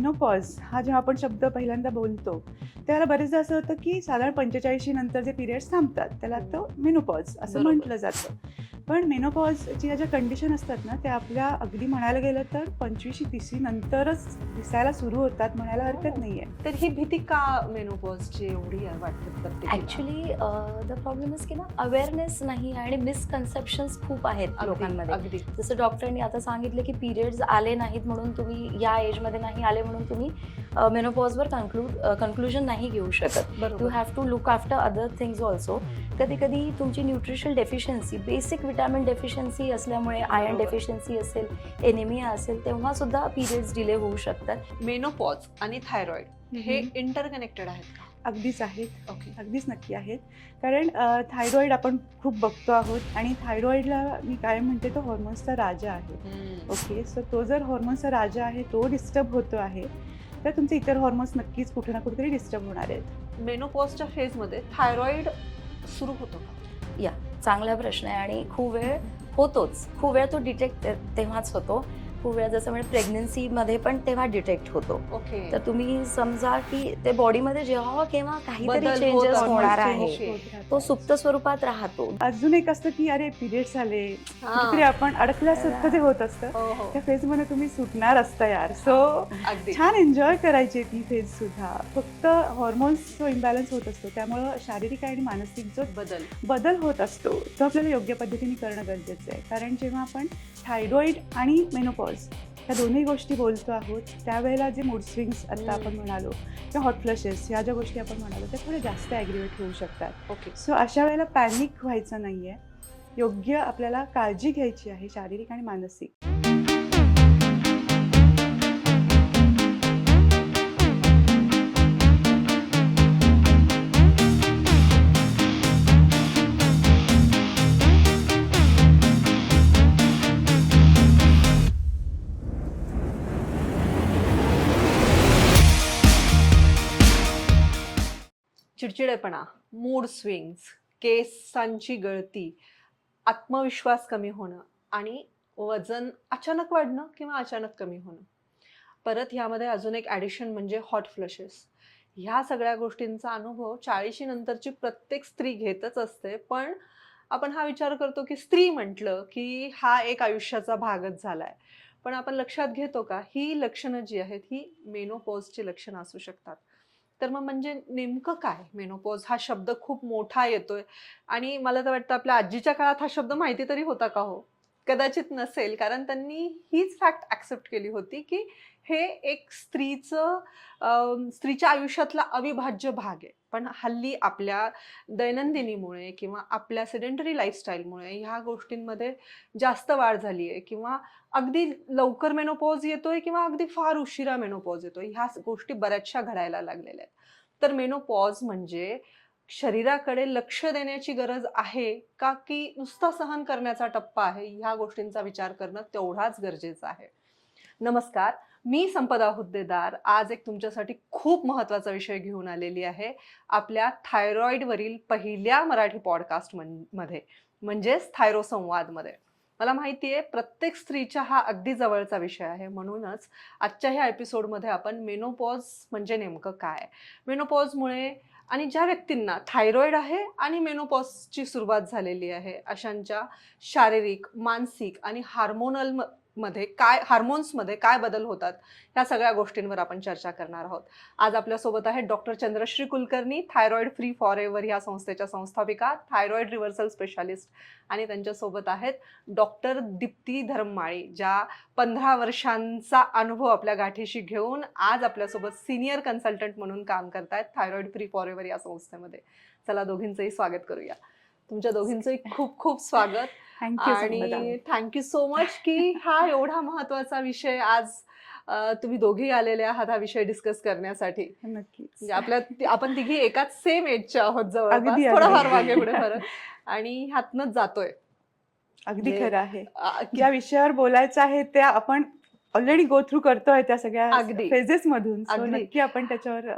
Menopause हा जेव्हा आपण शब्द पहिल्यांदा बोलतो त्याला बरेचदा असं होतं की साधारण 45 नंतर जे पिरियड्स थांबतात त्याला तो मेनोपॉज असं बरोबर. म्हटलं जातं. पण मेनोपॉजच्या ज्या कंडिशन असतात ना त्या आपल्या अगदी म्हणायला गेलं तर 25-30 नंतरच दिसायला सुरू होतात म्हणायला हरकत नाही आहे. तर ही भीती का मेनोपॉजची एवढी आहे वाटते प्रत्येकाला? ॲक्च्युली द प्रॉब्लेम इज की ना अवेअरनेस नाही आणि मिसकन्सेप्शन्स खूप आहेत अगदी, लोकांमध्ये. अगदी. जसं डॉक्टरांनी आता सांगितलं की पिरियड्स आले नाहीत म्हणून तुम्ही या एजमध्ये नाही आले म्हणून तुम्ही मेनोपॉजवर कन्क्लुजन नाही घेऊ शकत. यू बरोबर. Have to look after other things also. कधी कधी तुमची nutritional deficiency, basic vitamin deficiency असल्यामुळे, आयर्न बरोबर. डेफिशियन्सी असेल, एनिमिया असेल, तेव्हा सुद्धा पिरियड्स डिले होऊ शकतात. मेनोपॉज आणि थायरॉइड हे हम्म. इंटरकनेक्टेड आहेत का? अगदीच आहेत, ओके. अगदीच नक्की आहेत. कारण थायरॉइड आपण खूप बघतो आहोत आणि थायरॉइडला मी काय म्हणते तो हॉर्मोन्सचा राजा आहे. ओके, सो तो जर हॉर्मोन्सचा राजा आहे तो डिस्टर्ब होतो आहे तर तुमचे इतर हॉर्मोन्स नक्कीच कुठे ना कुठेतरी डिस्टर्ब होणार आहेत. मेनोपॉजच्या फेजमध्ये थायरॉइड सुरू होतो का? चांगला प्रश्न आहे आणि खूप वेळ होतोच. खूप वेळ तो डिटेक्ट तेव्हाच होतो. खूप वेळा जसं म्हणजे प्रेग्नन्सीमध्ये पण तेव्हा डिटेक्ट होतो. ओके. तर तुम्ही समजा की ते बॉडीमध्ये जेव्हा केव्हा काहीतरी बदल चेंजेस होत होणार असतात. आहे, ओके. तो सुप्त स्वरूपात राहतो. अजून एक असतं की अरे पिरियड्स आले हा. कुठेतरी आपण अडकल्यासारखं जे होत असतं हो, हो. त्या फेजमध्ये तुम्ही सुटणार असता यार. सो अगदी. छान एन्जॉय करायची ती फेज सुद्धा. फक्त हॉर्मोन्स जो इम्बॅलन्स होत असतो त्यामुळं शारीरिक आणि मानसिक जो बदल होत असतो तो आपल्याला योग्य पद्धतीने करणं गरजेचं आहे. कारण जेव्हा आपण थायरॉइड आणि मेनोपॉज ह्या दोन्ही गोष्टी बोलतो आहोत त्यावेळेला जे मूड स्विंग्स आता आपण म्हणालो किंवा हॉट फ्लशेस ह्या ज्या गोष्टी आपण म्हणालो त्या थोड्या जास्त ॲग्रिवेट होऊ शकतात. ओके. सो अशा वेळेला पॅनिक व्हायचं नाही आहे. योग्य आपल्याला काळजी घ्यायची आहे शारीरिक आणि मानसिक. चिडचिडेपणा, मूड स्विंग्स, केसांची गळती, आत्मविश्वास कमी होणं आणि वजन अचानक वाढणं किंवा अचानक कमी होणं. परत ह्यामध्ये अजून एक ॲडिशन म्हणजे हॉट फ्लशेस. ह्या सगळ्या गोष्टींचा अनुभव 40 नंतरची प्रत्येक स्त्री घेतच असते. पण आपण हा विचार करतो की स्त्री म्हटलं की हा एक आयुष्याचा भागच झालाय. पण आपण लक्षात घेतो का ही लक्षणं जी आहेत ही मेनोपॉजची लक्षणं असू शकतात. तर मग म्हणजे नेमकं काय मेनोपॉज हा शब्द खूप मोठा येतोय आणि मला तर वाटतं आपल्या आजीच्या काळात हा शब्द माहिती तरी होता का हो? कदाचित नसेल, कारण त्यांनी हीच फॅक्ट ॲक्सेप्ट केली होती की हे एक स्त्रीच्या आयुष्यातला अविभाज्य भाग आहे. पण हल्ली आपल्या दैनंदिनीमुळे किंवा आपल्या सेडेंटरी लाईफस्टाईलमुळे ह्या गोष्टींमध्ये जास्त वाढ झाली आहे किंवा अगदी लवकर मेनोपॉज येतोय किंवा अगदी फार उशिरा मेनोपॉज येतोय. ह्या गोष्टी बऱ्याचशा घडायला लागलेल्या आहेत. तर मेनोपॉज म्हणजे शरीराकडे लक्ष देण्याची गरज आहे का की नुसता सहन करण्याचा टप्पा आहे? ह्या गोष्टींचा विचार करणं तेवढाच गरजेचं आहे. नमस्कार, मी संपदा हुद्देदार आज एक तुमच्यासाठी खूप महत्त्वाचा विषय घेऊन आलेली आहे आपल्या थायरॉइडवरील पहिल्या मराठी पॉडकास्ट मध्ये म्हणजेच थायरो संवादमध्ये. मला माहिती आहे प्रत्येक स्त्रीच्या हा अगदी जवळचा विषय आहे. म्हणूनच आजच्या ह्या एपिसोडमध्ये आपण मेनोपॉज म्हणजे नेमकं काय, मेनोपॉजमुळे आणि ज्या व्यक्तींना थायरॉइड आहे आणि मेनोपॉजची सुरुवात झालेली आहे अशांच्या शारीरिक, मानसिक आणि हार्मोन्समध्ये काय बदल होतात ह्या सगळ्या गोष्टींवर आपण चर्चा करणार आहोत. आज आपल्यासोबत आहेत doctor Chandrashree Kulkarni, thyroid free for ever ह्या संस्थेच्या संस्थापिका, थायरॉइड रिव्हर्सल स्पेशालिस्ट, आणि त्यांच्यासोबत आहेत डॉक्टर दीप्ती धर्ममाळी, ज्या 15 वर्षांचा अनुभव आपल्या गाठीशी घेऊन आज आपल्यासोबत सिनियर कन्सल्टंट म्हणून काम करतायत थायरॉइड फ्री फॉर एव्हर या संस्थेमध्ये. चला दोघींचंही स्वागत करूया. तुमच्या दोघींचंही खूप खूप स्वागत आणि थँक्यू सो मच की हा एवढा महत्वाचा विषय आज तुम्ही दोघी आलेले आहात हा विषय डिस्कस करण्यासाठी. नक्कीच. म्हणजे आपण तिघी एकाच सेम एजच्या आहोत जवळपास, अगदी, थोडाफार अगदी. मागे पुढे फरक, आणि ह्यातनच जातोय. अगदी म्हणजे, खरं आहे. ज्या विषयावर बोलायचं आहे त्या आपण ऑलरेडी गो थ्रू करतोय त्या सगळ्या अगदी. फेजेस मधून, सो अगदी. नक्की आपण त्याच्यावर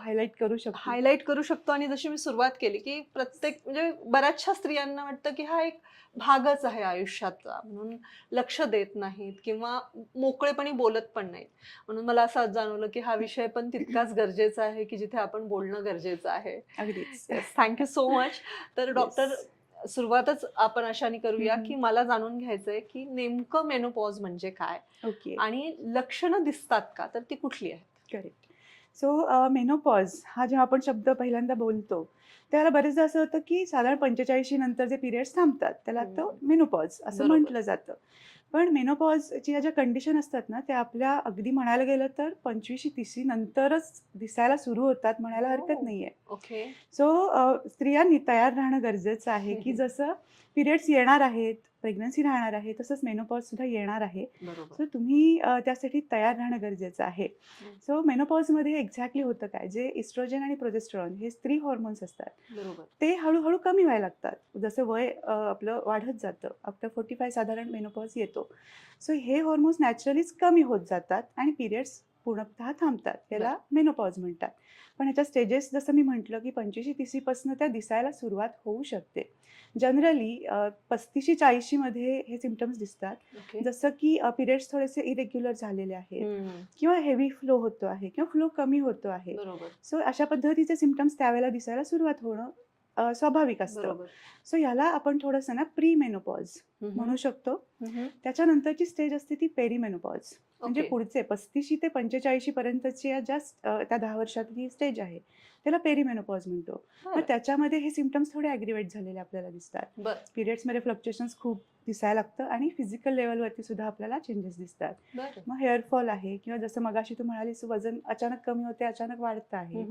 हायलाईट करू शकतो. हायलाईट करू शकतो. आणि जशी मी सुरुवात केली की प्रत्येक म्हणजे बऱ्याचशा स्त्रियांना वाटतं की हा एक भागच आहे आयुष्याचा, म्हणून लक्ष देत नाहीत किंवा मोकळेपणी बोलत पण नाहीत. म्हणून मला असं आज जाणवलं की हा विषय पण तितकाच गरजेचा आहे की जिथे आपण बोलणं गरजेचं आहे. अगदीच. Thank you so much. तर डॉक्टर, Yes. सुरुवातच आपण अशाने करूया हम्म. की मला जाणून घ्यायचंय की नेमकं मेनोपॉज म्हणजे काय ओके, आणि लक्षणं दिसतात का, तर ती कुठली आहेत? करेक्ट. सो मेनोपॉज हा जेव्हा आपण शब्द पहिल्यांदा बोलतो, त्याला बरेचदा असं होतं की साधारण 45 नंतर जे पिरियड्स थांबतात त्याला तो मेनोपॉज असं बरोबर. म्हटलं जातं. पण मेनोपॉजच्या ज्या कंडिशन असतात ना, त्या आपल्या अगदी म्हणायला गेलं तर 25-30 नंतरच दिसायला सुरू होतात, म्हणायला हरकत हो. नाहीये. ओके. सो स्त्रियांनी तयार राहणं गरजेचं आहे की जसं पिरियड्स येणार आहेत, प्रेग्नन्सी राहणार आहे, तसंच मेनोपॉज सुद्धा येणार आहे. बरोबर. सो तुम्ही त्यासाठी तयार राहणं गरजेचं आहे. सो मेनोपॉजमध्ये एक्झॅक्टली होतं काय, जे इस्ट्रोजन आणि प्रोजेस्टेरॉन हे स्त्री हॉर्मोन्स असतात, बरोबर. ते हळूहळू कमी व्हायला लागतात जसं वय आपलं वाढत जातं. आफ्टर 45 साधारण मेनोपॉज येतो. सो हे हॉर्मोन्स नॅचरलीच कमी होत जातात आणि पिरियड्स पूर्णतः थांबतात. याला मेनोपॉज म्हणतात. पण ह्याच्या स्टेजेस जसं मी म्हटलं की 25-30 पासून त्या दिसायला सुरुवात होऊ शकते. जनरली 35-40 मध्ये हे सिम्पटम्स दिसतात. ओके. जसं की पिरियड्स थोडेसे इरेग्युलर झालेले आहेत किंवा हेवी फ्लो होतो आहे किंवा फ्लो कमी होतो आहे. बरोबर. सो अशा पद्धतीचे सिम्पटम्स त्यावेळेला दिसायला सुरुवात होणं स्वाभाविक असतं. बरोबर. सो याला आपण थोडंसं ना प्री मेनोपॉज म्हणू शकतो. हम्म. त्याच्यानंतरची स्टेज असते ती पेरीमेनोपॉज, म्हणजे ओके. पुढचे 35 ते 45 पर्यंतची ज्या त्या 10 वर्षातली स्टेज आहे त्याला पेरीमेनोपॉज म्हणतो. मग बरं. त्याच्यामध्ये हे सिम्पटम्स थोडे ॲग्रिवेट झालेले आपल्याला दिसतात. बरं. पिरियड्समध्ये फ्लक्च्युएशन्स खूप दिसायला लागतं आणि फिजिकल लेवलवरती सुद्धा आपल्याला चेंजेस दिसतात. बरं. मग हेअरफॉल आहे किंवा जसं मगाशी तू म्हणालीस वजन अचानक कमी होते, अचानक वाढतं आहे.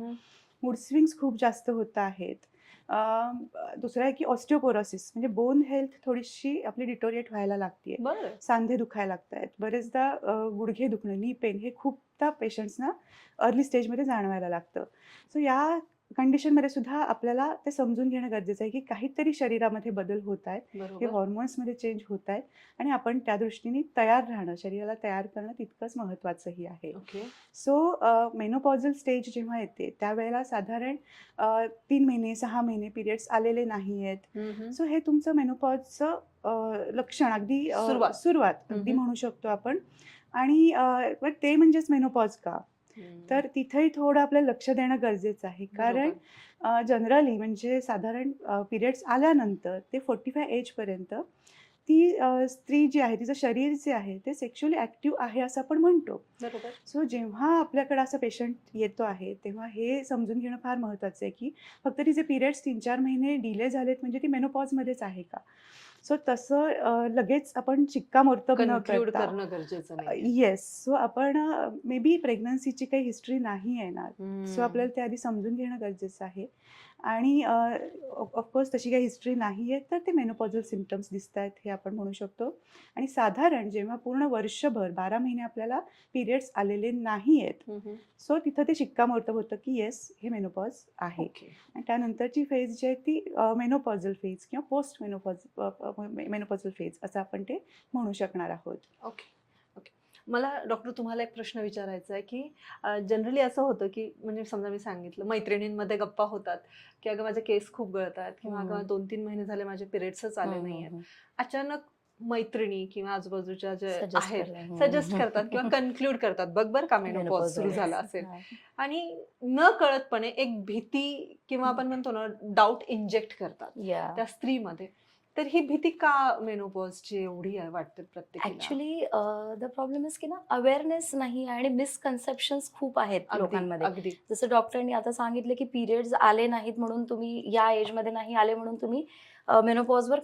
मूड स्विंग्स खूप जास्त होत आहेत. दुसरं आहे की ऑस्टिओपोरोसिस, म्हणजे बोन हेल्थ थोडीशी आपली डिटोरिएट व्हायला लागते. बरं. सांधे दुखायला लागत आहेत. बरेचदा गुडघे दुखणं, नी पेन हे खूपदा पेशंट्सना अर्ली स्टेजमध्ये जाणवायला लागतं. सो या कंडिशनमध्ये सुद्धा आपल्याला ते समजून घेणं गरजेचं आहे की काहीतरी शरीरामध्ये बदल होत आहेत, हे बरोबर. हॉर्मोन्समध्ये चेंज होत आहेत आणि आपण त्या दृष्टीने तयार राहणं, शरीराला तयार करणं तितकंच महत्त्वाचंही आहे. ओके. सो मेनोपॉझल स्टेज जेव्हा येते त्यावेळेला साधारण 3 महिने 6 महिने पिरियड्स आलेले नाही आहेत. सो हे तुमचं मेनोपॉजचं लक्षण, अगदी सुरुवात अगदी म्हणू शकतो आपण. आणि पण ते म्हणजेच मेनोपॉज का, तर तिथेही थोडं आपल्याला लक्ष देणं गरजेचं आहे. कारण जनरली म्हणजे साधारण पिरियड्स आल्यानंतर ते 45 एजपर्यंत ती स्त्री जी आहे तिचं शरीर जे आहे ते सेक्शुअली ॲक्टिव्ह आहे असं आपण म्हणतो. बरोबर. सो जेव्हा आपल्याकडे असं पेशंट येतो आहे तेव्हा हे समजून घेणं फार महत्त्वाचं आहे की फक्त तिचे पिरियड्स 3-4 महिने डिले झालेत म्हणजे ती मेनोपॉजमध्येच आहे का. सो तसं लगेच आपण शिक्कामोर्तब न कन्क्लूड करता, करणं गरजेचं नाही. येस, सो आपण मे बी प्रेग्नन्सीची काही हिस्ट्री नाही येणार, सो आपल्याला ते आधी समजून घेणं गरजेचं आहे. आणि ऑफकोर्स तशी काही हिस्ट्री नाही आहे तर ते मेनोपॉझल सिम्पटम्स दिसत आहेत हे आपण म्हणू शकतो. आणि साधारण जेव्हा पूर्ण वर्षभर 12 महिने आपल्याला पिरियड्स आलेले नाही आहेत, सो तिथं ते शिक्कामोर्तब होतं की येस हे मेनोपॉज आहे. आणि त्यानंतरची फेज जी आहे ती मेनोपॉझल फेज किंवा पोस्ट मेनोपॉझल फेज असं आपण ते म्हणू शकणार आहोत. ओके. ओके. मला डॉक्टर तुम्हाला एक प्रश्न विचारायचा आहे की जनरली असं होतं की म्हणजे समजा मी सांगितलं मैत्रिणींमध्ये गप्पा होतात की अगं माझे केस खूप गळतात किंवा अगं 2-3 महिने झाले माझे पिरियड्सच आले नाही आहेत. अचानक मैत्रिणी किंवा आजूबाजूच्या जे आहेत सजेस्ट करतात किंवा कन्क्लूड करतात, बघ बरं का मेनोपॉज सुरू झाला असेल. आणि न कळतपणे एक भीती किंवा आपण म्हणतो ना डाऊट इंजेक्ट करतात त्या स्त्रीमध्ये. तर ही भीती का मेनोपॉजची एवढी वाटते प्रत्येकाला? ऍक्च्युली द प्रॉब्लेम इज की ना अवेअरनेस नाही आणि मिसकन्सेप्शन्स खूप आहेत लोकांमध्ये. अगदी. जसं डॉक्टरनी आता सांगितलं की पिरियड्स आले नाहीत म्हणून तुम्ही या एजमध्ये नाही आले म्हणून तुम्ही मेनोपॉजवर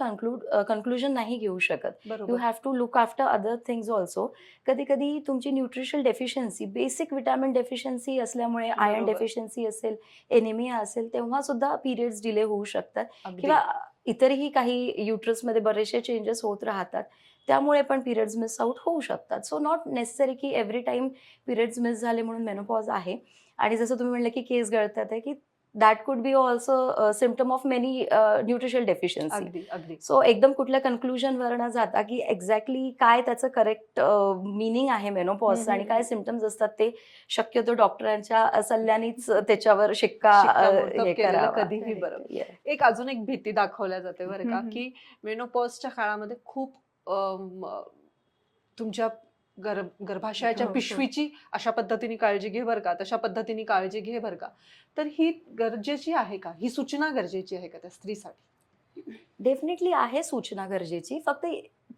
कन्क्लुजन नाही घेऊ शकत. यू बरोबर. Have to look after other things also. कधी कधी तुमची nutritional deficiency, basic vitamin deficiency असल्यामुळे, आयर्न बरोबर. डेफिशियन्सी असेल, एनिमिया असेल, तेव्हा सुद्धा पिरियड्स डिले होऊ शकतात. अगदी. किंवा इतरही काही युट्रसमध्ये बरेचसे चेंजेस होत राहतात, त्यामुळे पण पिरियड्स मिस आउट होऊ शकतात. सो नॉट नेसेसरी की एव्हरी टाइम पिरियड्स मिस झाले म्हणून मेनोपॉज आहे. आणि जसं तुम्ही म्हणलं की केस गळतात आहे, की that could be also symptom of many nutritional deficiency. अगदी अगदी सो एकदम कुठल्या कन्क्लुजनवर न जाता की एक्झॅक्टली काय त्याचं करेक्ट मिनिंग आहे मेनोपॉजचं आणि काय सिम्पटम्स असतात ते शक्यतो डॉक्टरांच्या सल्ल्यानेच त्याच्यावर शिक्का शिक्कामोर्तब हे केलेलं करावा. कधीही बरं. Yeah. एक अजून एक भीती दाखवल्या जाते बरं का, हम्म. की मेनोपॉजच्या काळामध्ये खूप तुमच्या गर्भाशयाच्या हो, हो. पिशवीची अशा पद्धतीने काळजी घे बरं का, तशा पद्धतीने काळजी घे बरं का. तर ही गरजेची आहे का, ही सूचना गरजेची आहे का त्या स्त्रीसाठी? डेफिनेटली आहे सूचना गरजेची, फक्त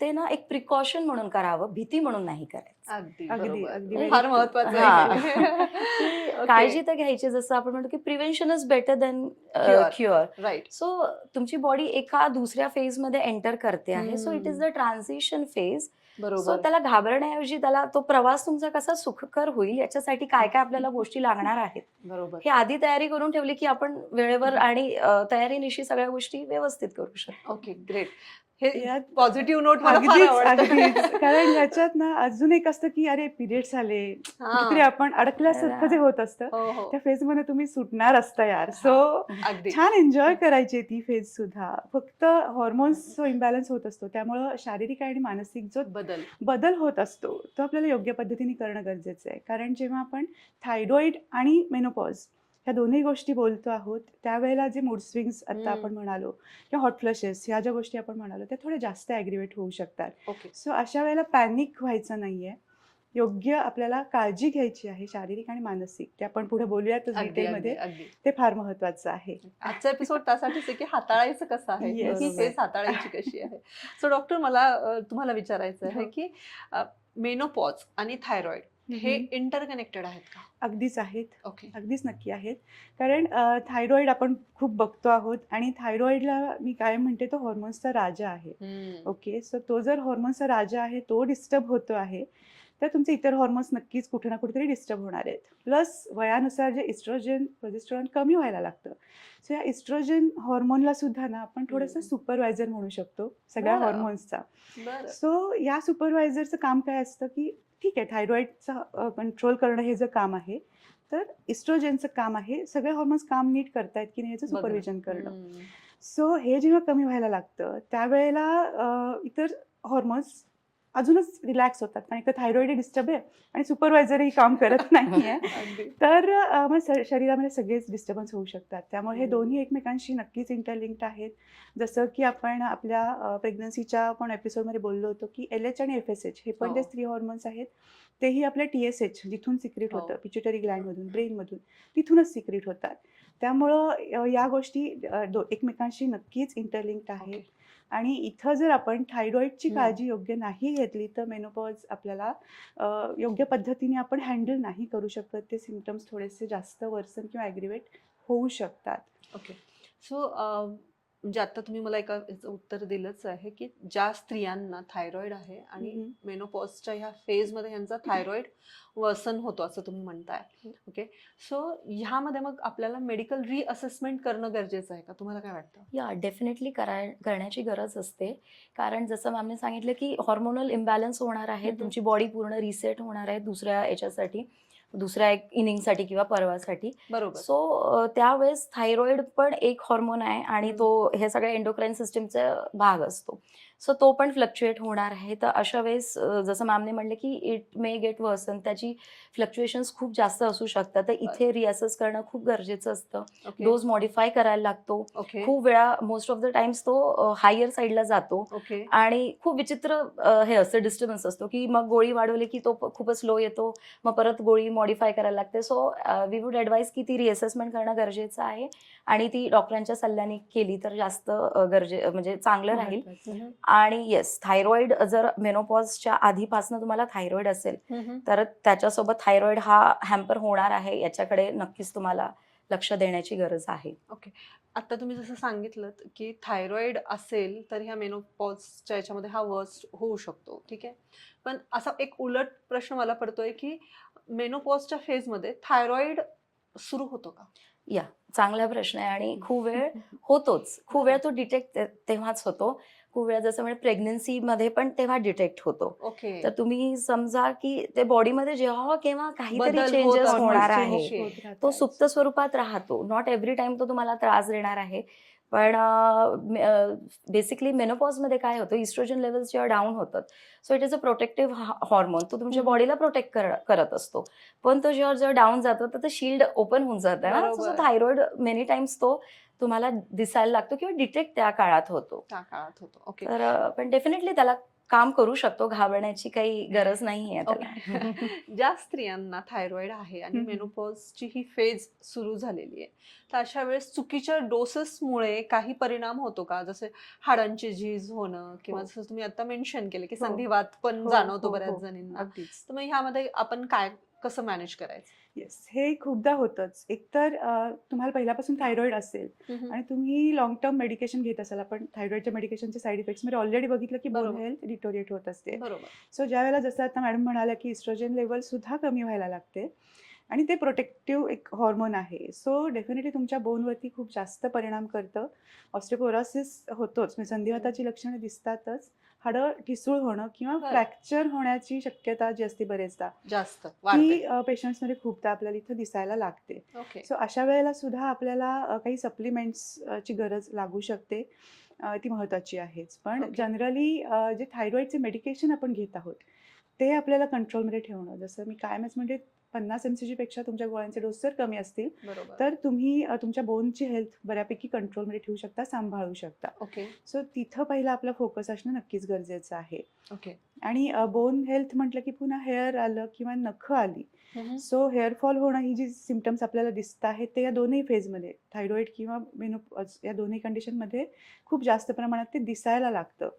ते ना एक प्रिकॉशन म्हणून करावं, भीती म्हणून नाही करायचं. अगदी अगदी बरोबर. अगदी very फार true. महत्वाचं हा. आहे. की Okay. काळजी तर घ्यायची, जसं आपण म्हणतो की prevention is better than Cure. Cure. Right. So तुमची बॉडी एका दुसऱ्या फेज मध्ये एंटर करते आहे, so it is the transition phase. So बरोबर. त्याला घाबरण्याऐवजी त्याला तो प्रवास तुमचा कसा सुखकर होईल याच्यासाठी काय काय आपल्याला गोष्टी लागणार आहेत बरोबर. हे आधी तयारी करून ठेवली की आपण वेळेवर आणि तयारीनिशी सगळ्या गोष्टी व्यवस्थित करू शकतो. Okay, great. हे यात पॉझिटिव्ह नोट मला फार अगदीच आवडतं. अगदीच कारण ह्याच्यात ना अजून एक असतं की अरे पिरियड्स आले, कुठेतरी हा. आपण अडकल्यासारखं जे होत असतं हो हो, त्या फेज मध्ये तुम्ही सुटणार असता यार. सो अगदी. छान एन्जॉय करायची ती फेज सुद्धा. फक्त हॉर्मोन्स जो इम्बॅलन्स होत असतो त्यामुळं शारीरिक आणि मानसिक जो बदल. बदल होत असतो तो आपल्याला योग्य पद्धतीने करणं गरजेचं आहे. कारण जेव्हा आपण थायरॉइड आणि मेनोपॉज ह्या दोन्ही गोष्टी बोलतो आहोत त्यावेळेला जे मूड स्विंग्स आता आपण म्हणालो किंवा हॉट फ्लशेस ह्या ज्या गोष्टी आपण म्हणालो त्या थोड्या जास्त ॲग्रिवेट होऊ शकतात. ओके. सो अशा वेळेला पॅनिक व्हायचं नाहीये. योग्य आपल्याला काळजी घ्यायची आहे शारीरिक आणि मानसिक. ते आपण पुढे बोलूयातच अगदी अगदी डिटेलमध्ये. अगदी. ते फार महत्वाचं आहे. आजचा एपिसोड त्यासाठीच आहे की हाताळायचं कसं आहे, Yes. ही फेज हाताळायची कशी आहे. सो डॉक्टर, मला तुम्हाला विचारायचं आहे हो. की मेनोपॉज आणि थायरॉइड हे इंटरकनेक्टेड आहेत का? अगदीच आहेत. ओके. अगदीच नक्की आहेत. कारण थायरॉइड आपण खूप बघतो आहोत आणि थायरॉइडला मी कायम म्हणते तो हॉर्मोन्सचा राजा आहे. ओके. सो तो जर हॉर्मोन्सचा राजा आहे, तो डिस्टर्ब होतो आहे, तर तुमचे इतर हॉर्मोन्स नक्कीच कुठे ना कुठेतरी डिस्टर्ब होणार आहेत. प्लस वयानुसार जे इस्ट्रोजन, प्रोजेस्टेरॉन कमी व्हायला लागतं. सो या इस्ट्रोजन हॉर्मोनला सुद्धा ना आपण थोडंसं सुपरवायझर म्हणू शकतो सगळ्या बरं. हॉर्मोन्सचा. बरं. सो या सुपरवायझरचं काम काय असतं की ठीक आहे थायरॉइडचा कंट्रोल करणं हे जर काम आहे, तर इस्ट्रोजनचं काम आहे सगळे हॉर्मोन्स काम नीट करतायत की नाही याचं बघा. सुपरविजन करणं. हम्म. सो हे जेव्हा कमी व्हायला लागतं त्यावेळेला इतर हॉर्मोन्स अजूनच रिलॅक्स होतात कारण का थायरॉइड डिस्टर्ब आहे आणि सुपरवायझरही काम करत नाही आहे. अगदी. तर मग शरीरामध्ये सगळेच डिस्टर्बन्स होऊ शकतात. त्यामुळे हे दोन्ही एकमेकांशी नक्कीच इंटरलिंक्ड आहेत. जसं की आपण आपल्या प्रेग्नन्सीच्या पण एपिसोडमध्ये बोललो होतो की LH आणि FSH हे पण हो. जे स्त्री हॉर्मोन्स आहेत तेही आपल्या TSH जिथून सिक्रेट हो. होतं पिच्युटरी ग्लँडमधून, ब्रेनमधून तिथूनच सिक्रेट होतात. त्यामुळं या गोष्टी एकमेकांशी नक्कीच इंटरलिंक्ड आहेत. ओके. आणि इथं जर आपण थायरॉइडची हम्म. काळजी योग्य नाही घेतली तर मेनोपॉज आपल्याला योग्य पद्धतीने आपण हँडल नाही करू शकत. ते सिम्पटम्स थोडेसे जास्त वर्सन किंवा ॲग्रिवेट होऊ शकतात. ओके. सो म्हणजे आता तुम्ही मला एका याचं उत्तर दिलंच आहे की ज्या स्त्रियांना थायरॉइड आहे आणि मेनोपॉजच्या ह्या फेजमध्ये यांचा थायरॉइड वर्सन होतो असं तुम्ही म्हणताय. ओके. सो ह्यामध्ये मग आपल्याला मेडिकल रिअसेसमेंट करणं गरजेचं आहे का? तुम्हाला काय वाटतं? या डेफिनेटली करण्याची गरज असते. कारण जसं मॅमने सांगितलं की हॉर्मोनल इम्बॅलन्स होणार आहे, हम्म. तुमची बॉडी पूर्ण रिसेट होणार आहे दुसऱ्या याच्यासाठी, दुसऱ्या एक इनिंगसाठी किंवा परवासाठी. बरोबर. सो त्यावेळेस थायरॉइड पण एक हॉर्मोन आहे आणि हम्म. तो हे सगळ्या एंडोक्राईन सिस्टीमचा भाग असतो. सो तो पण फ्लक्च्युएट होणार आहे. तर अशा वेळेस जसं मॅमने म्हणलं की इट मे गेट वर्सन, त्याची फ्लक्च्युएशन्स खूप जास्त असू शकतात. तर इथे रिअसेस करणं खूप गरजेचं असतं. ओके. डोस मॉडिफाय करायला लागतो. ओके. खूप वेळा मोस्ट ऑफ द टाइम्स तो हायर साईडला जातो ओके. आणि खूप विचित्र हे असतं, डिस्टर्बन्स असतो की मग गोळी वाढवली की तो खूपच लो येतो, मग परत गोळी मॉडिफाय करायला लागते. सो वी वुड ॲडवाईज की ती रिअसेसमेंट करणं गरजेचं आहे आणि ती डॉक्टरांच्या सल्ल्याने केली तर जास्त म्हणजे चांगलं राहील. हम्म. आणि येस, थायरॉइड जर मेनोपॉजच्या आधीपासून तुम्हाला थायरॉइड असेल हम्म. तर त्याच्यासोबत थायरॉइड हा हॅम्पर होणार आहे, याच्याकडे नक्कीच तुम्हाला लक्ष देण्याची गरज आहे. ओके. आता तुम्ही जसं सांगितलं की थायरॉइड असेल तर ह्या मेनोपॉजच्या याच्यामध्ये हा वर्स्ट होऊ शकतो. ठीक आहे. पण असा एक उलट प्रश्न मला पडतोय की मेनोपॉजच्या फेजमध्ये थायरॉइड सुरू होतो का? या चांगला प्रश्न आहे आणि खूप वेळ होतोच. खूप वेळ तो डिटेक्ट तेव्हाच होतो. खूप वेळा जसं म्हणजे प्रेग्नन्सीमध्ये पण तेव्हा डिटेक्ट होतो. ओके. तर तुम्ही समजा की ते बॉडीमध्ये जेव्हा केव्हा काहीतरी बदल होत चेंजेस असतात. होणार Hormones आहे, change होत तो राहतात. सुप्त स्वरूपात राहतो. नॉट एव्हरी टाइम तो तुम्हाला त्रास देणार आहे. पण बेसिकली मेनोपॉजमध्ये काय होतं, इस्ट्रोजन लेवल्स जेव्हा डाऊन होतात, so it is a protective hormone. तो तुमच्या हम्म. बॉडीला प्रोटेक्ट करत असतो. पण तो जेव्हा डाऊन जातो तर शिल्ड ओपन होऊन जातं ना. सो बरोबर. थायरॉइड मेनी टाइम्स तो तुम्हाला दिसायला लागतो किंवा डिटेक्ट त्या काळात होतो. त्या काळात होतो. ओके. तर पण डेफिनेटली त्याला काम करू शकतो. घाबरण्याची काही गरज नाहीये त्याला. ओके. ज्या स्त्रियांना थायरॉइड आहे आणि हम्म. मेनोपॉजची ही फेज सुरू झालेली आहे, तर अशा वेळेस चुकीच्या डोसेसमुळे काही परिणाम होतो का? जसे हाडांची झीज होणं किंवा हो. जसं तुम्ही आता मेन्शन केलं की हो. संधिवात पण हो, जाणवतो हो, बऱ्याच हो. जणींना. अगदीच. तर मग ह्यामध्ये आपण कसं मॅनेज करायचं? येस, हे खूपदा होतंच. एकतर तुम्हाला पहिल्यापासून थायरॉइड असेल आणि तुम्ही लॉंग टर्म मेडिकेशन घेत असाल. आपण थायरॉइडच्या मेडिकेशनचे साईड इफेक्ट्समध्ये ऑलरेडी बघितलं की बोन बरोबर. हेल्थ डिटोरिएट होत असते. बरोबर. सो ज्यावेळेला जसं आता मॅडम म्हणाल्या की इस्ट्रोजन लेवल सुद्धा कमी व्हायला लागते आणि ते प्रोटेक्टिव्ह एक हॉर्मोन आहे. सो डेफिनेटली तुमच्या बोनवरती खूप जास्त परिणाम करतं. ऑस्टिओपोरोसिस होतोच, म्हणजे संधिवाताची लक्षणं दिसतातच. हाडं ठिसूळ होणं किंवा बरं. फ्रॅक्चर होण्याची शक्यता जी असते बरेचदा, जास्त वाढते. ती पेशंट्समध्ये खूपदा आपल्याला इथं दिसायला लागते. ओके. सो अशा वेळेला सुद्धा आपल्याला काही सप्लिमेंट्सची गरज लागू शकते. ती महत्त्वाची आहेच. पण ओके. जनरली जे थायरॉइडचे मेडिकेशन आपण घेत आहोत, ते आपल्याला कंट्रोलमध्ये ठेवणं. जसं मी कायमच म्हणजे 50 mcg पेक्षा तुमच्या गोळ्यांचे डोस जर कमी असतील, बरोबर. तर तुम्ही तुमच्या बोनची हेल्थ बऱ्यापैकी कंट्रोलमध्ये ठेवू शकता, सांभाळू शकता. ओके. सो तिथं पहिला आपला फोकस असणं नक्कीच गरजेचं आहे. ओके. आणि बोन हेल्थ म्हटलं की पुन्हा हेअर आलं किंवा नखं आली, सो हेअरफॉल होणं ही जी सिम्पटम्स आपल्याला दिसत आहेत ते या दोन्ही फेजमध्ये, थायरॉइड किंवा मेनोपॉज या दोन्ही कंडिशनमध्ये खूप जास्त प्रमाणात ते दिसायला लागतं.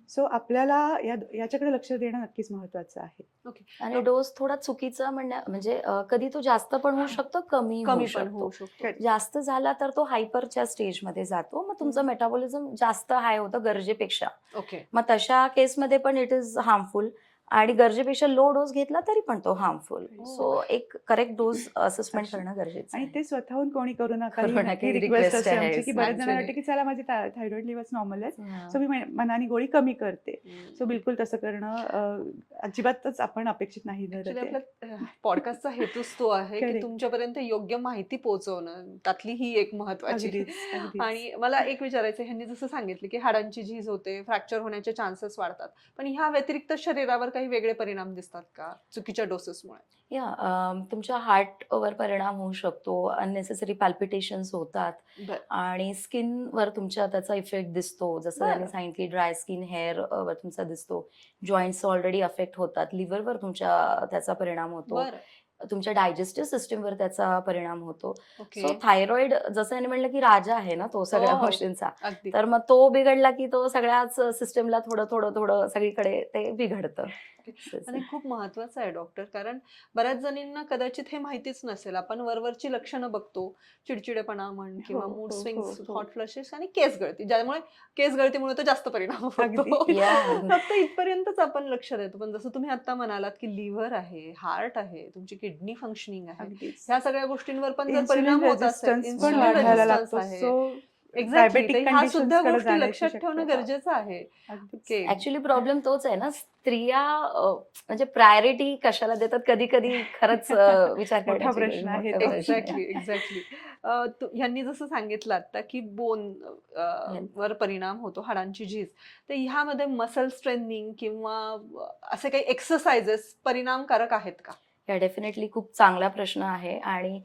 सो आपल्याला याच्याकडे लक्ष देणं नक्कीच महत्त्वाचं आहे. ओके. आणि डोस थोडा चुकीचा म्हणजे कधी तो जास्त पण होऊ शकतो, कमी कमी होऊ पण शकतो. होऊ शकतो. Correct. जास्त झाला तर तो हायपरच्या स्टेजमध्ये जातो. मग तुमचं मेटाबॉलिझम जास्त हाय होतं गरजेपेक्षा. ओके. मग तशा केसमध्ये पण इट इज हार्मफुल. आणि गरजेपेक्षा लो डोस घेतला तरी पण तो हार्मफुल. सो एक करेक्ट डोस असेसमेंट करणं गरजेचं आणि आहे. ते स्वतःहून कोणी करू नका, करू ही नका, नक्की ही रिक्वेस्ट request असते आहे. आमची, की बरेच जण Actually. वाटते की चला माझे थायरॉइड लेवल्स नॉर्मल आहेत, हां. सो मी मनाने गोळी कमी करते. सो बिलकुल तसं करणं अजिबातच आपण अपेक्षित नाही धरत ऍक्च्युली आहे. आपल्या पॉडकास्टचा हेतूच तो आहे की Correct. तुमच्यापर्यंत योग्य माहिती पोहोचवणं, त्यातली ही एक महत्वाची. अगदीच, अगदीच. आणि मला एक विचारायचं, ह्यांनी जसं सांगितलं की हाडांची झीज होते, फ्रॅक्चर होण्याचे चान्सेस वाढतात, पण ह्या व्यतिरिक्त शरीरावर काही वेगळे परिणाम दिसतात का चुकीच्या डोसेसमुळे? तुमच्या हार्टवर परिणाम होऊ शकतो, अननेसेसरी पॅल्पिटेशन्स होतात बरं. आणि स्किनवर तुमच्या त्याचा इफेक्ट दिसतो. जसं बरं. त्यांनी सांगितली, ड्राय स्किन, हेअरवर तुमचा दिसतो. जॉईंट्स ऑलरेडी अफेक्ट होतात. लिव्हरवर तुमच्या त्याचा परिणाम होतो. बरं. तुमच्या डायजेस्टिव्ह सिस्टीमवर त्याचा परिणाम होतो. ओके. सो थायरॉइड जसं यांनी म्हणलं की राजा आहे ना तो सगळ्या हो, गोष्टींचा. अगदी. तर मग तो बिघडला की तो सगळ्याच सिस्टीमला थोडं थोडं थोडं सगळीकडे ते बिघडतं. आणि खूप महत्वाचं आहे डॉक्टर, कारण बऱ्याच जणींना कदाचित हे माहितीच नसेल. आपण वरवरची लक्षणं बघतो, चिडचिडेपणा म्हण किंवा हो, मूड हो, स्विंग्स, हो, हो. हॉट फ्लशेस आणि केस गळती, ज्यामुळे केस गळतीमुळे तर जास्त परिणाम होतो. अगदी. Yeah. फक्त इथपर्यंतच आपण लक्ष देतो, पण जसं तुम्ही आता म्हणालात की लिव्हर आहे, हार्ट आहे, तुमची किडनी फंक्शनिंग आहे, अगदीच. ह्या सगळ्या गोष्टींवर पण जर इन्सुलिन परिणाम होत असेल, रेझिस्टन्स पण इन्सुलिन वाढायला रेझिस्टन्स लागतो. आहे, सो एक्झॅक्टली, डायबेटिक ह्या सुद्धा कंडिशन्सकडे गोष्टी जाण्याची लक्षात ठेवणं शक्यता. गरजेचं आहे. अगदीच. ओके. ऍक्च्युली प्रॉब्लेम तोच आहे ना, स्त्रिया म्हणजे प्रायोरिटी कशाला देतात कधी कधी खरंच विचार मोठा करण्याची प्रश्न आहे मोठा तो. प्रश्न आहे. Exactly, exactly. ह्यांनी जसं सांगितलं आता की बोन वर परिणाम होतो, हाडांची झीज, तर ह्यामध्ये मसल स्ट्रेंथनिंग किंवा असे काही एक्सरसाइजेस परिणामकारक आहेत का? या डेफिनेटली खूप चांगला प्रश्न आहे आणि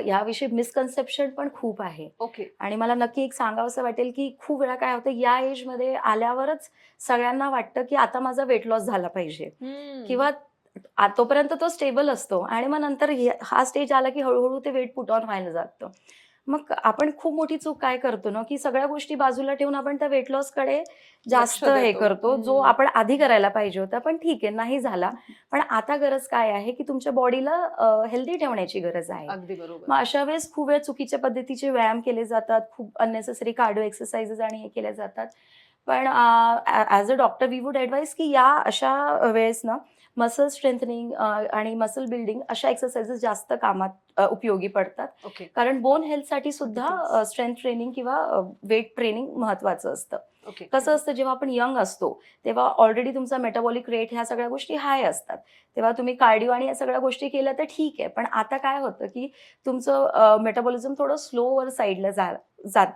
याविषयी मिसकन्सेप्शन पण खूप आहे. ओके. आणि मला नक्की एक सांगावंसं वाटेल की खूप वेळा काय होतं, या एजमध्ये आल्यावरच सगळ्यांना वाटतं की आता माझा वेट लॉस झाला पाहिजे किंवा तोपर्यंत तो स्टेबल असतो आणि मग नंतर हा स्टेज आला की हळूहळू ते वेट पुट ऑन व्हायला जातं. मग आपण खूप मोठी चूक काय करतो ना, की सगळ्या गोष्टी बाजूला ठेवून आपण त्या वेट लॉसकडे जास्त लक्ष हे देतो. करतो, जो आपण आधी करायला पाहिजे होता. पण ठीक आहे, नाही झाला. पण आता गरज काय आहे, की तुमच्या बॉडीला हेल्दी ठेवण्याची गरज आहे. अगदी बरोबर. मग अशा वेळेस खूप वेळ चुकीच्या पद्धतीचे व्यायाम केले जातात, खूप अननेसेसरी कार्डिओ एक्सरसाइजेस आणि हे केले जातात. पण as a doctor we would advise की या अशा वेळेस ना मसल स्ट्रेंथनिंग आणि मसल बिल्डिंग अशा एक्सरसाइजेस जास्त कामात उपयोगी पडतात. ओके. कारण बोन हेल्थसाठी सुद्धा अगदीच. स्ट्रेंथ ट्रेनिंग किंवा वेट ट्रेनिंग महत्वाचं असतं. ओके. कसं असतं, जेव्हा आपण यंग असतो तेव्हा ऑलरेडी तुमचा मेटाबॉलिक रेट ह्या सगळ्या गोष्टी हाय असतात, तेव्हा तुम्ही कार्डिओ आणि या सगळ्या गोष्टी केल्या तर ठीक आहे. पण आता काय होतं की तुमचं मेटाबॉलिझम थोडं स्लोवर साईडला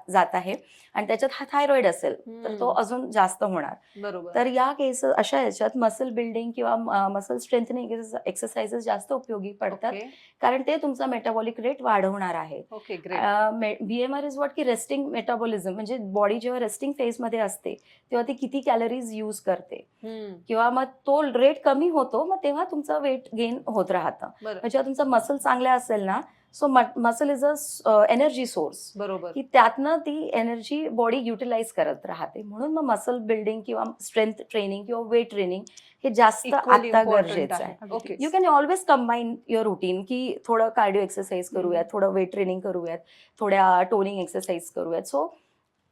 जात आहे आणि त्याच्यात हा थायरॉइड असेल तर तो अजून जास्त होणार. बरोबर. तर या केस अशा ह्याच्यात मसल बिल्डिंग किंवा मसल स्ट्रेंथनिंग एक्सरसाइजेस जास्त उपयोगी पडतात, ओके. कारण ते तुमचा मेटाबॉलिक रेट वाढवणार आहे. Okay, great. BMR is what की रेस्टिंग मेटाबॉलिझम, म्हणजे बॉडी जेव्हा रेस्टिंग फेजमध्ये असते तेव्हा ती किती कॅलरीज यूज करते किंवा मग तो रेट कमी होतो, मग तेव्हा तुमचं वेट गेन होत राहतं. बरं. जेव्हा तुमचा मसल चांगला असेल ना, so muscle is a energy source, बरोबर. की त्यातनं ती एनर्जी बॉडी युटिलाइज करत राहते. म्हणून मग मसल बिल्डिंग किंवा स्ट्रेंथ ट्रेनिंग किंवा वेट ट्रेनिंग हे जास्त Equally आता important गरजेचं आहे. आहे. Okay. You can always combine your routine, की थोडं कार्डिओ एक्सरसाइज करूयात, थोडं वेट ट्रेनिंग करूयात, थोड्या टोनिंग एक्सरसाइज करूयात. सो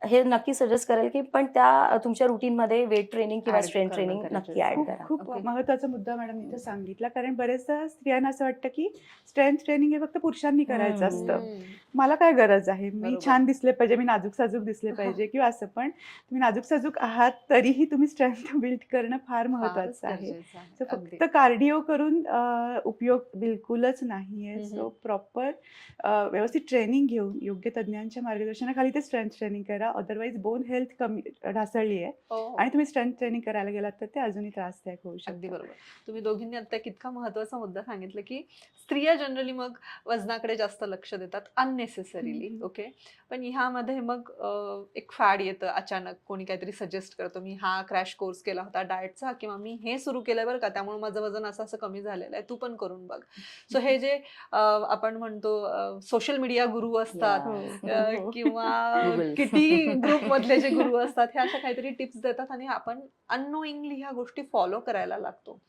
हे नक्की सजेस्ट करेल की पण त्या तुमच्या रुटीनमध्ये वेट ट्रेनिंग किंवा Add स्ट्रेंथ करणं ट्रेनिंग गरजेचं नक्की ऍड खूप करा. खूप ओके. महत्त्वाचा मुद्दा मॅडम इथं सांगितला, कारण बरेचदा स्त्रियांना असं वाटतं की स्ट्रेंथ ट्रेनिंग हे फक्त पुरुषांनी करायचं असतं. मला काय गरज आहे, मी बरोबर. छान दिसले पाहिजे, मी नाजूक साजूक दिसले पाहिजे किंवा असं. पण तुम्ही नाजूक साजूक आहात तरीही तुम्ही स्ट्रेंथ बिल्ड करणं फार महत्त्वाचं आहे. सो अगदी. फक्त कार्डिओ करून उपयोग बिलकुलच नाहीये. सो प्रॉपर व्यवस्थित ट्रेनिंग घेऊन योग्य तज्ज्ञांच्या मार्गदर्शनाखाली ते स्ट्रेंथ ट्रेनिंग करा. अदरवाईज बोन हेल्थ कमी ढासळली आहे हो. आणि तुम्ही स्ट्रेंथ ट्रेनिंग करायला गेलात तर ते अजूनही त्रासदायक होऊ अगदी शकतं. बरोबर. तुम्ही दोघींनी आता इतका महत्वाचा मुद्दा सांगितला की स्त्रिया जनरली मग वजनाकडे जास्त लक्ष देतात अननेसेसरीली. ओके. पण ह्यामध्ये मग एक फॅड येतं अचानक, कोणी काहीतरी सजेस्ट करतो, मी हा क्रॅश कोर्स केला होता डाएटचा किंवा मी हे सुरू केलंय बरं का, त्यामुळे माझं वजन असं असं कमी झालेलं आहे, तू पण करून बघ. सो हे जे आपण म्हणतो सोशल मीडिया गुरु असतात हो, हो, हो. किंवा Googles. किटी ग्रुप मधले जे गुरु असतात, हे अशा काहीतरी टिप्स देतात आणि आपण अननोईंगली ह्या गोष्टी फॉलो करायला लागतो.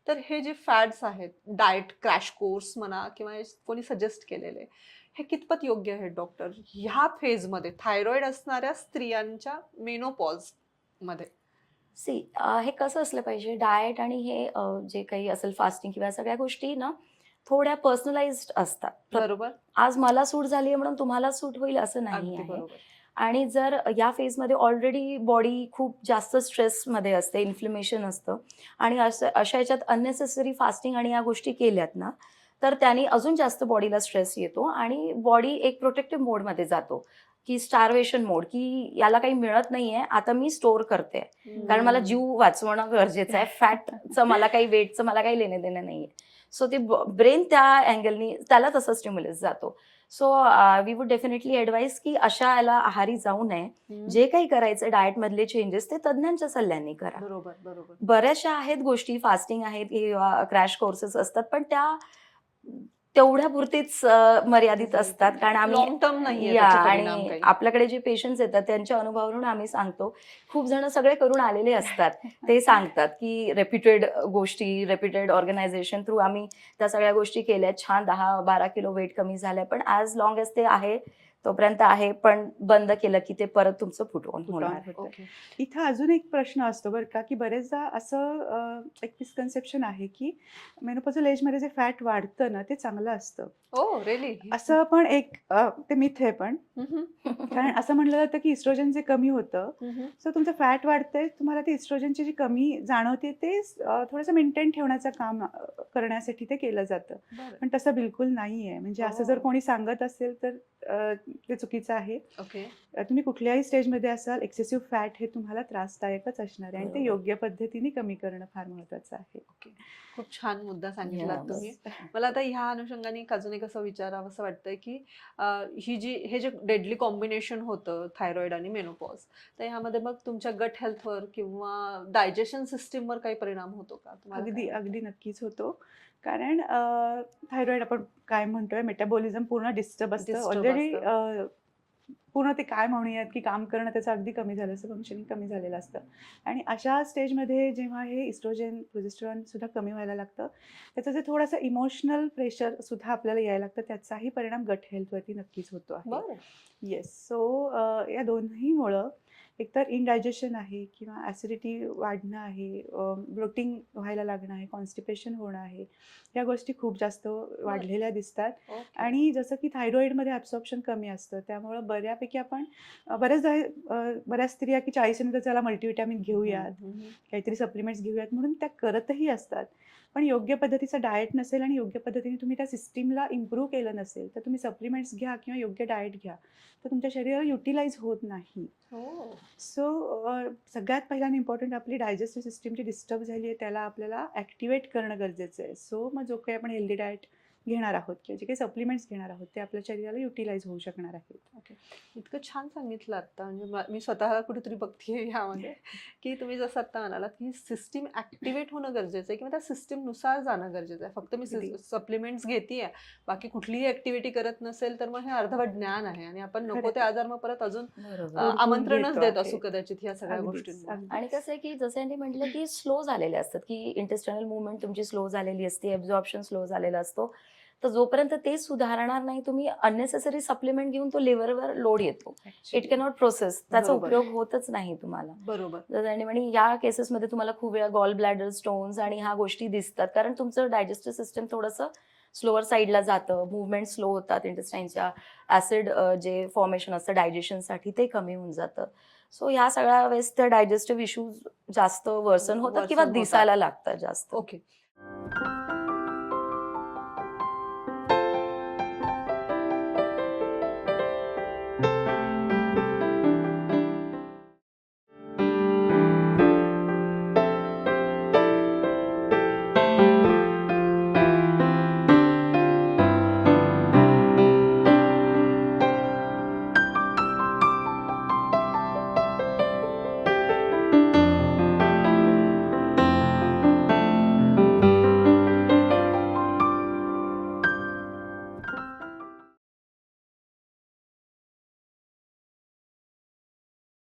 तर हे जे फॅड्स आहेत, डाएट क्रॅश कोर्स म्हणा किंवा हे कोणी सजेस्ट केलेले, हे कितपत योग्य आहेत डॉक्टर ह्या फेजमध्ये थायरॉइड असणाऱ्या स्त्रियांच्या मेनोपॉज मध्ये? सी हे कसं असलं पाहिजे, डाएट आणि हे जे काही असेल फास्टिंग किंवा सगळ्या गोष्टी ना थोड्या पर्सनलाइज्ड असतात. बरोबर. आज मला सूट झाली आहे म्हणून तुम्हाला सूट होईल असं नाही अगदी आहे. बरोबर. आणि जर या फेजमध्ये ऑलरेडी बॉडी खूप जास्त स्ट्रेसमध्ये असते, इन्फ्लेमेशन असतं आणि अशा याच्यात अननेसेसरी फास्टिंग आणि या गोष्टी केल्यात ना, तर त्यांनी अजून जास्त बॉडीला स्ट्रेस येतो आणि बॉडी एक प्रोटेक्टिव्ह मोडमध्ये जातो, की स्टार्वेशन मोड, की याला काही मिळत नाहीये, आता मी स्टोअर करते कारण मला जीव वाचवणं गरजेचं आहे. फॅटचं मला काही, वेटचं मला काही लेणे देणं नाहीये. सो ते ब्रेन त्या अँगलनी त्याला तसं स्टिम्युलस जातो. So we would definitely advise की अशा याला आहारी जाऊ नये. जे काही करायचं डाएट मधले चेंजेस ते तज्ज्ञांच्या सल्ल्याने करा. बरोबर. बरोबर. बऱ्याचशा आहेत गोष्टी, फास्टिंग आहेत किंवा क्रॅश कोर्सेस असतात, पण त्या तेवढ्या पुरतीच मर्यादित असतात. कारण आम्ही लॉंग टर्म नाहीये या त्याचे परिणाम आणि काही. आपल्याकडे जे पेशंट्स येतात त्यांच्या अनुभवावरून आम्ही सांगतो, खूप जण सगळे करून आलेले असतात. ते सांगतात की रिपीटेड गोष्टी, रिपीटेड ऑर्गनायझेशन थ्रू आम्ही त्या सगळ्या गोष्टी केल्या, छान 10-12 किलो वेट कमी झालंय, पण ॲज लॉंग एज ते आहे तोपर्यंत आहे, पण बंद केलं की ते परत तुमचं फुटवून होणार. होतं. ओके. इथं अजून एक प्रश्न असतो बरं का, की बरेचदा असं एक मिसकन्सेप्शन आहे की मेनोपॉझल एजमध्ये जे फॅट वाढतं ना ते चांगलं असतं. Oh really? असं पण एक ते मिथ आहे पण. कारण असं म्हणलं जातं की इस्ट्रोजन जे कमी होतं, सो तुमचं फॅट वाढतंय, तुम्हाला ते इस्ट्रोजनची जी कमी जाणवते ते थोडंसं मेंटेन ठेवण्याचं काम करण्यासाठी ते केलं जातं. पण तसं बिलकुल नाही आहे. म्हणजे असं जर हो. कोणी सांगत असेल तर ते चुकीचं आहे. ओके. तुम्ही कुठल्याही स्टेजमध्ये असाल, एक्सेसिव्ह फॅट हे तुम्हाला त्रासदायकच असणार आहे आणि ते बरोबर. योग्य पद्धतीने कमी करणं फार महत्त्वाचं आहे. ओके. खूप छान मुद्दा सांगितलात Yes. तुम्ही. मला आता ह्या अनुषंगाने अजून एक असं विचारावं असं वाटतंय की हे जे डेडली कॉम्बिनेशन होतं थायरॉइड आणि मेनोपॉज, तर ह्यामध्ये मग तुमच्या गट हेल्थवर किंवा डायजेशन सिस्टीमवर काही परिणाम होतो का? तुम्हाला काय अगदी वाटतं? अगदी नक्कीच होतो. कारण थायरॉइड आपण काय म्हणतोय, मेटाबॉलिझम पूर्ण डिस्टर्ब असतं. Disturb ऑलरेडी असतं. पूर्ण ते काय म्हणूयात की काम करणं त्याचं अगदी कमी झालं असतं, फंक्शनिंग कमी झालेलं असतं. आणि अशा स्टेजमध्ये जेव्हा हे इस्ट्रोजन, प्रोजेस्टेरॉन सुद्धा कमी व्हायला लागतं, त्याचं जे थोडंसं इमोशनल प्रेशर सुद्धा आपल्याला यायला लागतं, त्याचाही परिणाम गट हेल्थवरती नक्कीच होतो आहे. बरं. येस. सो या दोन्हीमुळं एकतर इनडायजेशन आहे किंवा ॲसिडिटी वाढणं आहे, ब्लोटिंग व्हायला लागणं आहे, कॉन्स्टिपेशन होणं आहे, या गोष्टी खूप जास्त वाढलेल्या दिसतात. आणि जसं की थायरॉईडमध्ये ॲब्सॉर्प्शन कमी असतं, त्यामुळं बऱ्यापैकी आपण बऱ्याच स्त्रिया की 40 नंतर चला मल्टीव्हिटॅमिन घेऊयात, काहीतरी सप्लिमेंट्स घेऊयात म्हणून त्या करतही असतात. पण योग्य पद्धतीचा डाएट नसेल आणि योग्य पद्धतीने तुम्ही त्या सिस्टीमला इम्प्रूव्ह केलं नसेल, तर तुम्ही सप्लिमेंट्स घ्या किंवा योग्य डाएट घ्या, तर तुमच्या शरीराला युटिलाइज होत नाही. सो सगळ्यात पहिल्यांदा इम्पॉर्टंट आपली डायजेस्टिव्ह सिस्टीम जी डिस्टर्ब झाली आहे, त्याला आपल्याला ॲक्टिवेट करणं गरजेचं आहे. सो मग जो काही आपण हेल्दी डाएट घेणार आहोत किंवा जे काही सप्लिमेंट्स घेणार आहोत, ते आपल्या शरीराला युटिलाइज होऊ शकणार आहेत. ओके. इतकं छान सांगितलं आत्ता, म्हणजे मी स्वतः कुठेतरी बघतीये ह्यामध्ये, की तुम्ही जसं आत्ता म्हणालात, की सिस्टीम ॲक्टिव्हेट होणं गरजेचं आहे किंवा त्या सिस्टीमनुसार जाणं गरजेचं आहे. फक्त मी अगदी. सप्लिमेंट्स घेतेय, बाकी कुठलीही ॲक्टिव्हिटी करत नसेल, तर मग हे अर्धवट ज्ञान आहे आणि आपण नको खरंय. ते आजार मग परत अजून बरोबर. आमंत्रणच घेतो देत आहे. असू कदाचित ह्या सगळ्या अगदीच, गोष्टींमुळे. अगदीच. आणि कसं आहे की जसं यांनी म्हटलं की स्लो झालेले असतात, की इंटेस्टायनल मुवमेंट तुमची स्लो झालेली असते, ॲब्झॉर्प्शन स्लो झालेला असतो. तर जोपर्यंत ते सुधारणार नाही, तुम्ही अननेसेसरी सप्लिमेंट घेऊन तो लिव्हरवर लोड येतो. इट कॅनॉट प्रोसेस, त्याचा बरोबर. उपयोग होतच नाही तुम्हाला. बरोबर. तर त्यांनी म्हणे या केसेसमध्ये तुम्हाला खूप वेळा गॉल ब्लॅडर स्टोन्स आणि ह्या गोष्टी दिसतात, कारण तुमचं डायजेस्टिव्ह सिस्टम थोडंसं स्लोअर साईडला जातं, मुवमेंट स्लो होतात, इंटेस्टाईनच्या ॲसिड जे फॉर्मेशन असतं डायजेशनसाठी ते कमी होऊन जातं. सो ह्या सगळ्या वेळेस त्या डायजेस्टिव्ह इश्यूज जास्त वर्सन होतात किंवा वर्सन होतात. दिसायला लागतात जास्त. ओके.